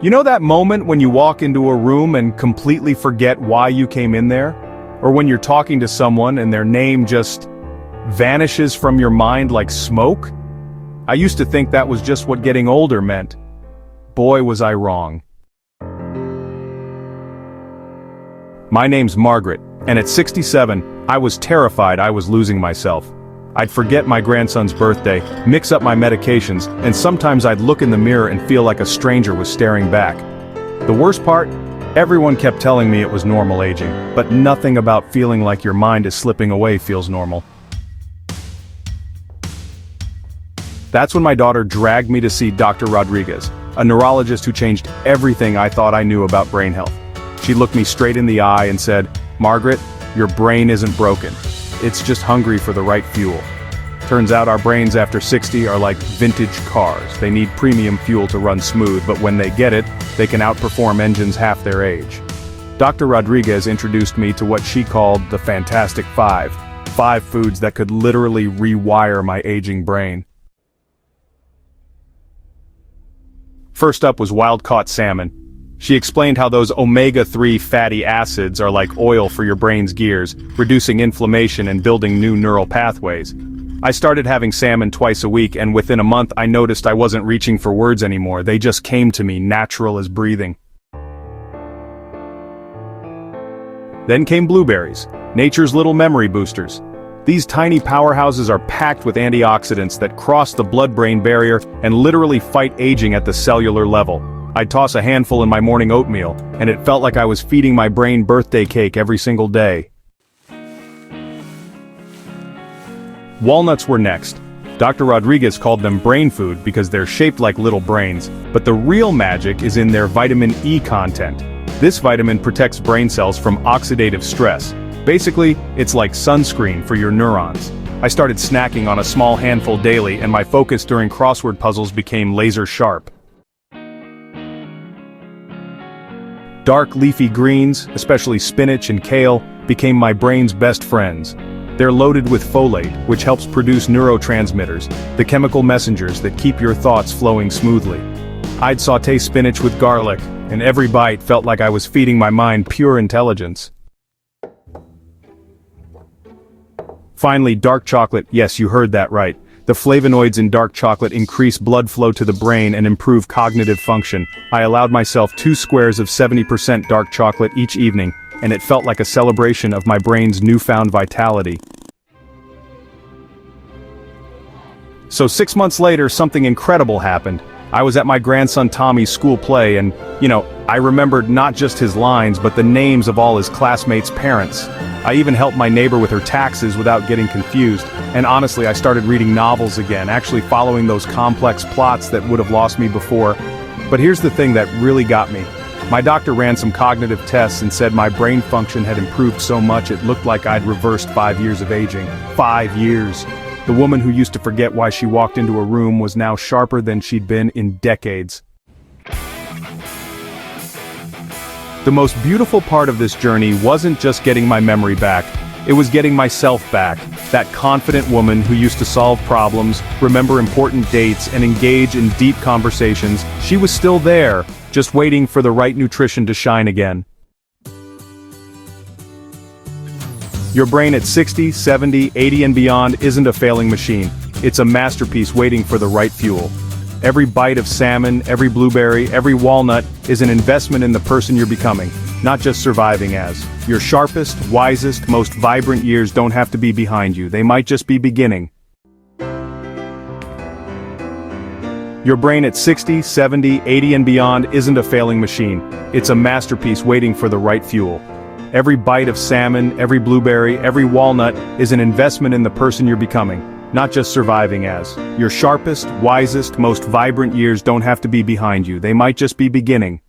You know that moment when you walk into a room and completely forget why you came in there? Or when you're talking to someone and their name just vanishes from your mind like smoke? I used to think that was just what getting older meant. Boy, was I wrong. My name's Margaret, and at 67, I was terrified I was losing myself. I'd forget my grandson's birthday, mix up my medications, and sometimes I'd look in the mirror and feel like a stranger was staring back. The worst part? Everyone kept telling me it was normal aging, but nothing about feeling like your mind is slipping away feels normal. That's when my daughter dragged me to see Dr. Rodriguez, a neurologist who changed everything I thought I knew about brain health. She looked me straight in the eye and said, "Margaret, your brain isn't broken. It's just hungry for the right fuel." Turns out our brains after 60 are like vintage cars. They need premium fuel to run smooth, but when they get it, they can outperform engines half their age. Dr. Rodriguez introduced me to what she called the Fantastic Five. 5 foods that could literally rewire my aging brain. First up was wild-caught salmon. She explained how those omega-3 fatty acids are like oil for your brain's gears, reducing inflammation and building new neural pathways. I started having salmon twice a week, and within a month I noticed I wasn't reaching for words anymore. They just came to me, natural as breathing. Then came blueberries, nature's little memory boosters. These tiny powerhouses are packed with antioxidants that cross the blood-brain barrier and literally fight aging at the cellular level. I'd toss a handful in my morning oatmeal, and it felt like I was feeding my brain birthday cake every single day. Walnuts were next. Dr. Rodriguez called them brain food because they're shaped like little brains, but the real magic is in their vitamin E content. This vitamin protects brain cells from oxidative stress. Basically, it's like sunscreen for your neurons. I started snacking on a small handful daily, and my focus during crossword puzzles became laser sharp. Dark leafy greens, especially spinach and kale, became my brain's best friends. They're loaded with folate, which helps produce neurotransmitters, the chemical messengers that keep your thoughts flowing smoothly. I'd sauté spinach with garlic, and every bite felt like I was feeding my mind pure intelligence. Finally, dark chocolate. Yes, you heard that right. The flavonoids in dark chocolate increase blood flow to the brain and improve cognitive function. I allowed myself 2 squares of 70% dark chocolate each evening, and it felt like a celebration of my brain's newfound vitality. So 6 months later, something incredible happened. I was at my grandson Tommy's school play, and, I remembered not just his lines but the names of all his classmates' parents. I even helped my neighbor with her taxes without getting confused, and honestly I started reading novels again, actually following those complex plots that would have lost me before. But here's the thing that really got me. My doctor ran some cognitive tests and said my brain function had improved so much it looked like I'd reversed 5 years of aging. 5 years! The woman who used to forget why she walked into a room was now sharper than she'd been in decades. The most beautiful part of this journey wasn't just getting my memory back, it was getting myself back. That confident woman who used to solve problems, remember important dates, and engage in deep conversations, she was still there, just waiting for the right nutrition to shine again. Your brain at 60, 70, 80 and beyond isn't a failing machine. It's a masterpiece waiting for the right fuel. Every bite of salmon, every blueberry, every walnut is an investment in the person you're becoming, not just surviving as. Your sharpest, wisest, most vibrant years don't have to be behind you, they might just be beginning. Your brain at 60, 70, 80 and beyond isn't a failing machine. It's a masterpiece waiting for the right fuel. Every bite of salmon, every blueberry, every walnut is an investment in the person you're becoming, not just surviving as. Your sharpest, wisest, most vibrant years don't have to be behind you, they might just be beginning.